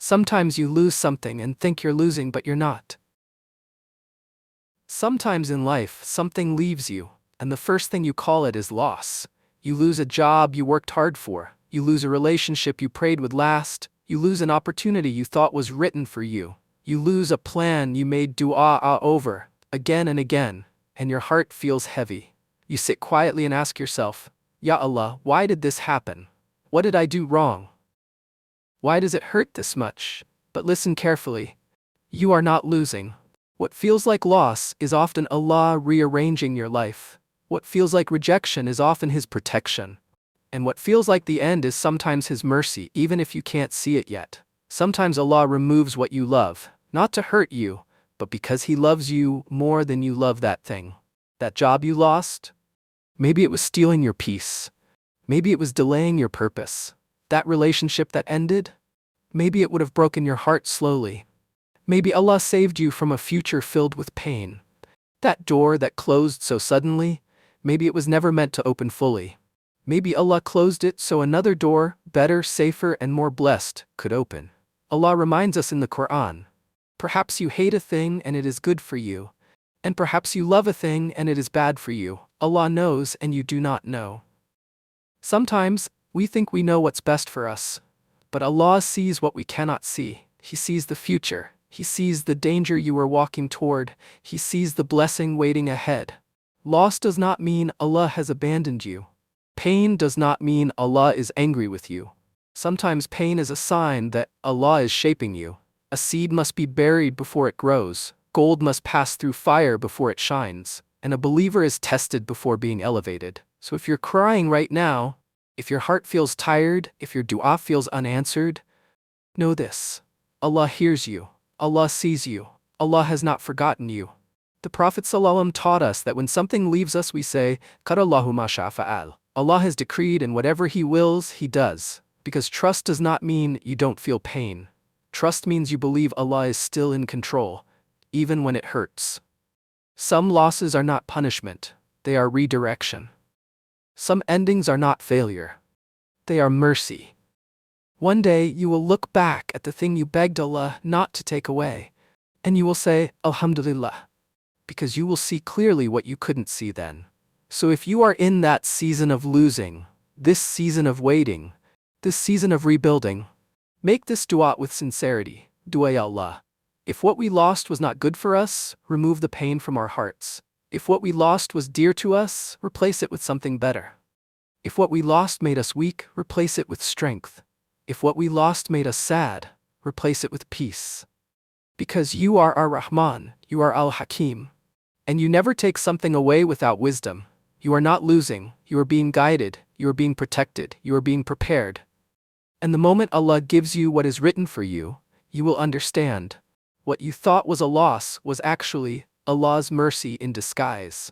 Sometimes you lose something and think you're losing, but you're not. Sometimes in life, something leaves you, and the first thing you call it is loss. You lose a job you worked hard for. You lose a relationship you prayed would last. You lose an opportunity you thought was written for you. You lose a plan you made du'a over, again and again, and your heart feels heavy. You sit quietly and ask yourself, Ya Allah, why did this happen? What did I do wrong? Why does it hurt this much? But listen carefully. You are not losing. What feels like loss is often Allah rearranging your life. What feels like rejection is often His protection. And what feels like the end is sometimes His mercy, even if you can't see it yet. Sometimes Allah removes what you love, not to hurt you, but because He loves you more than you love that thing. That job you lost? Maybe it was stealing your peace. Maybe it was delaying your purpose. That relationship that ended? Maybe it would have broken your heart slowly. Maybe Allah saved you from a future filled with pain. That door that closed so suddenly? Maybe it was never meant to open fully. Maybe Allah closed it so another door, better, safer, and more blessed, could open. Allah reminds us in the Quran. Perhaps you hate a thing and it is good for you. And perhaps you love a thing and it is bad for you. Allah knows and you do not know. Sometimes, we think we know what's best for us. But Allah sees what we cannot see. He sees the future. He sees the danger you are walking toward. He sees the blessing waiting ahead. Loss does not mean Allah has abandoned you. Pain does not mean Allah is angry with you. Sometimes pain is a sign that Allah is shaping you. A seed must be buried before it grows. Gold must pass through fire before it shines. And a believer is tested before being elevated. So if you're crying right now, if your heart feels tired, if your du'a feels unanswered, know this. Allah hears you. Allah sees you. Allah has not forgotten you. The Prophet ﷺ taught us that when something leaves us we say, Allahumma shafa'al. Allah has decreed and whatever He wills, He does. Because trust does not mean you don't feel pain. Trust means you believe Allah is still in control, even when it hurts. Some losses are not punishment, they are redirection. Some endings are not failure, they are mercy. One day you will look back at the thing you begged Allah not to take away, and you will say, Alhamdulillah, because you will see clearly what you couldn't see then. So if you are in that season of losing, this season of waiting, this season of rebuilding, make this du'a with sincerity. Du'a, Ya Allah. If what we lost was not good for us, remove the pain from our hearts. If what we lost was dear to us, replace it with something better. If what we lost made us weak, replace it with strength. If what we lost made us sad, replace it with peace. Because you are our Rahman, you are Al-Hakim. And you never take something away without wisdom. You are not losing, you are being guided, you are being protected, you are being prepared. And the moment Allah gives you what is written for you, you will understand. What you thought was a loss was actually Allah's mercy in disguise.